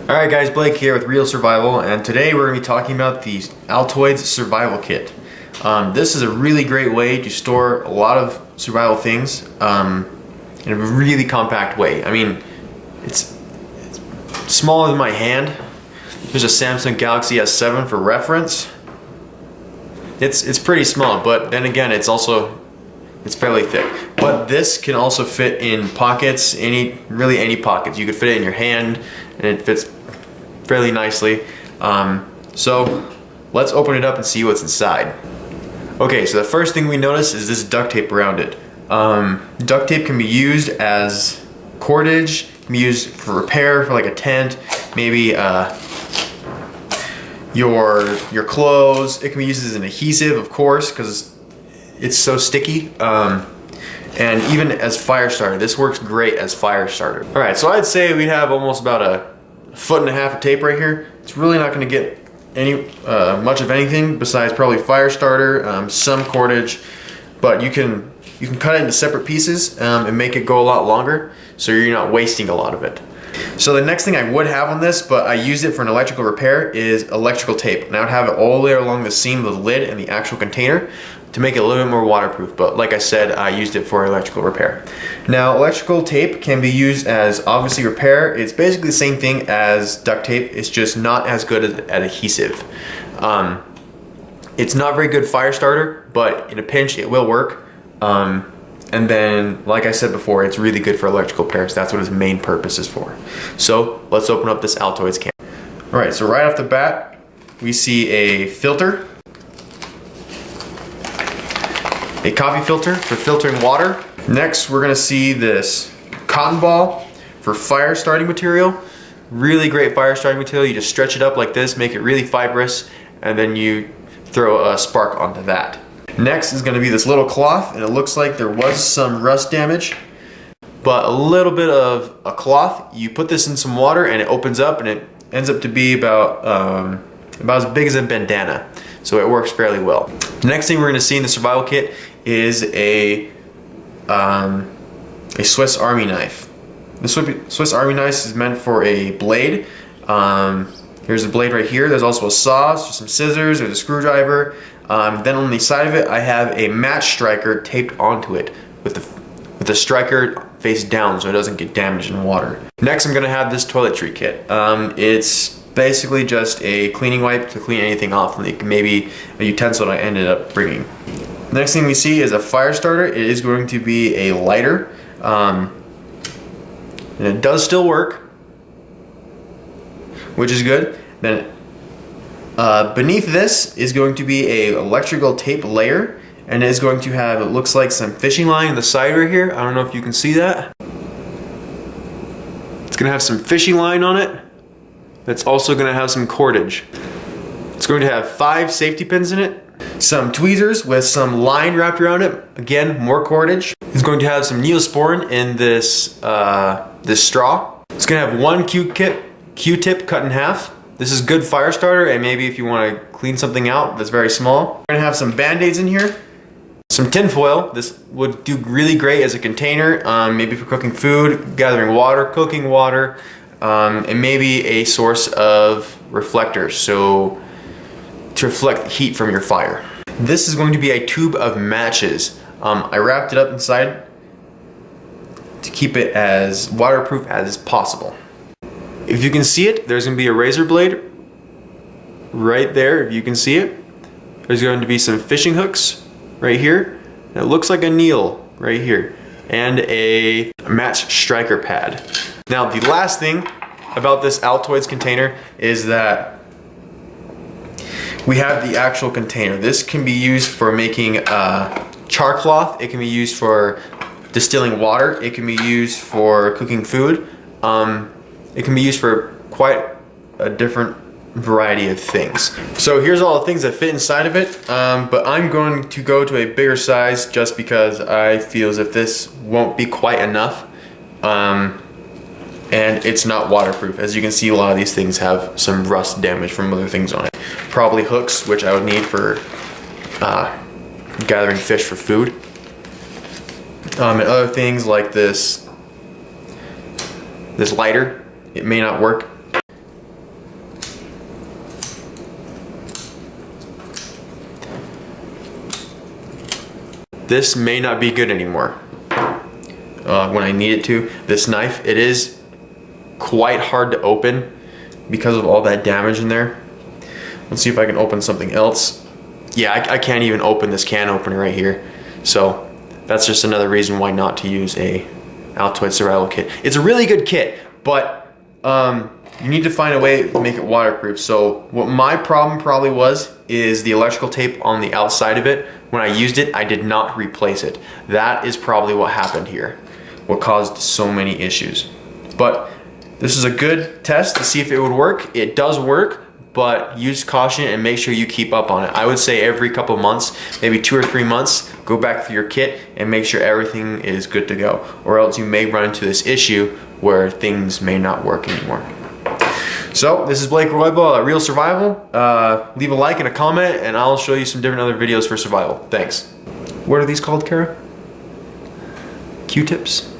Alright guys, Blake here with Real Survival, and today we're going to be talking about the Altoids Survival Kit. This is a really great way to store a lot of survival things in a really compact way. I mean, it's smaller than my hand. There's a Samsung Galaxy S7 for reference. It's pretty small, but then again, it's fairly thick. But this can also fit in pockets, really any pockets. You could fit it in your hand, and it fits fairly nicely. So let's open it up and see what's inside. Okay, so the first thing we notice is this duct tape around it. Duct tape can be used as cordage, can be used for repair, for like a tent, maybe your clothes. It can be used as an adhesive, of course, because it's so sticky. And even as fire starter, this works great as fire starter. All right, so I'd say we have almost about a foot and a half of tape right here. It's really not going to get any much of anything besides probably fire starter, some cordage, but you can cut it into separate pieces and make it go a lot longer, so you're not wasting a lot of it. So the next thing I would have on this, but I used it for an electrical repair, is electrical tape. And I would have it all the way along the seam of the lid and the actual container to make it a little bit more waterproof. But like I said, I used it for electrical repair. Now, electrical tape can be used as obviously repair. It's basically the same thing as duct tape. It's just not as good at adhesive. It's not very good fire starter, but in a pinch, it will work. And then, like I said before, it's really good for electrical repairs. That's what its main purpose is for. So let's open up this Altoids can. All right, so right off the bat, we see a filter. A coffee filter for filtering water. Next, we're gonna see this cotton ball for fire starting material. Really great fire starting material. You just stretch it up like this, make it really fibrous, and then you throw a spark onto that. Next is gonna be this little cloth, and it looks like there was some rust damage, but a little bit of a cloth. You put this in some water and it opens up, and it ends up to be about as big as a bandana. So it works fairly well. The next thing we're gonna see in the survival kit is a Swiss Army knife. The Swiss Army knife is meant for a blade. Here's the blade right here. There's also a saw, so some scissors, there's a screwdriver. Then on the side of it, I have a match striker taped onto it with the striker face down so it doesn't get damaged in water. Next, I'm gonna have this toiletry kit. It's basically just a cleaning wipe to clean anything off, like maybe a utensil I ended up bringing. Next thing we see is a fire starter. It is going to be a lighter, and it does still work, which is good. Then beneath this is going to be a electrical tape layer, and it is going to have, it looks like, some fishing line on the side right here. I don't know if you can see that. It's gonna have some fishing line on it. It's also gonna have some cordage. It's going to have 5 safety pins in it, some tweezers with some line wrapped around it. Again, more cordage. It's going to have some Neosporin in this straw. It's gonna have one Q-tip cut in half. This is good fire starter, and maybe if you want to clean something out that's very small. We're gonna have some band-aids in here, some tin foil. This would do really great as a container, maybe for cooking food, gathering water, cooking water, and maybe a source of reflectors, so to reflect the heat from your fire. This is going to be a tube of matches. I wrapped it up inside to keep it as waterproof as possible. If you can see it, there's going to be a razor blade right there, if you can see it. There's going to be some fishing hooks right here. And it looks like a needle right here. And a match striker pad. Now, the last thing about this Altoids container is that we have the actual container. This can be used for making char cloth. It can be used for distilling water. It can be used for cooking food. It can be used for quite a different variety of things. So here's all the things that fit inside of it, but I'm going to go to a bigger size just because I feel as if this won't be quite enough, and it's not waterproof. As you can see, a lot of these things have some rust damage from other things on it. Probably hooks, which I would need for gathering fish for food, and other things like this lighter. It may not work. this may not be good anymore. When I need it to. This knife, it is quite hard to open because of all that damage in there. Let's see if I can open something else. Yeah, I can't even open this can opener right here. So that's just another reason why not to use a Altoids survival kit. It's a really good kit, but you need to find a way to make it waterproof. So what my problem probably was is the electrical tape on the outside of it. When I used it, I did not replace it. That is probably what happened here, what caused so many issues. But this is a good test to see if it would work. It does work, but use caution and make sure you keep up on it. I would say every couple months, maybe 2 or 3 months, go back through your kit and make sure everything is good to go, or else you may run into this issue where things may not work anymore. So this is Blake Roybal, Real Survival. Leave a like and a comment and I'll show you some different other videos for survival. Thanks. What are these called, Kara? Q-tips?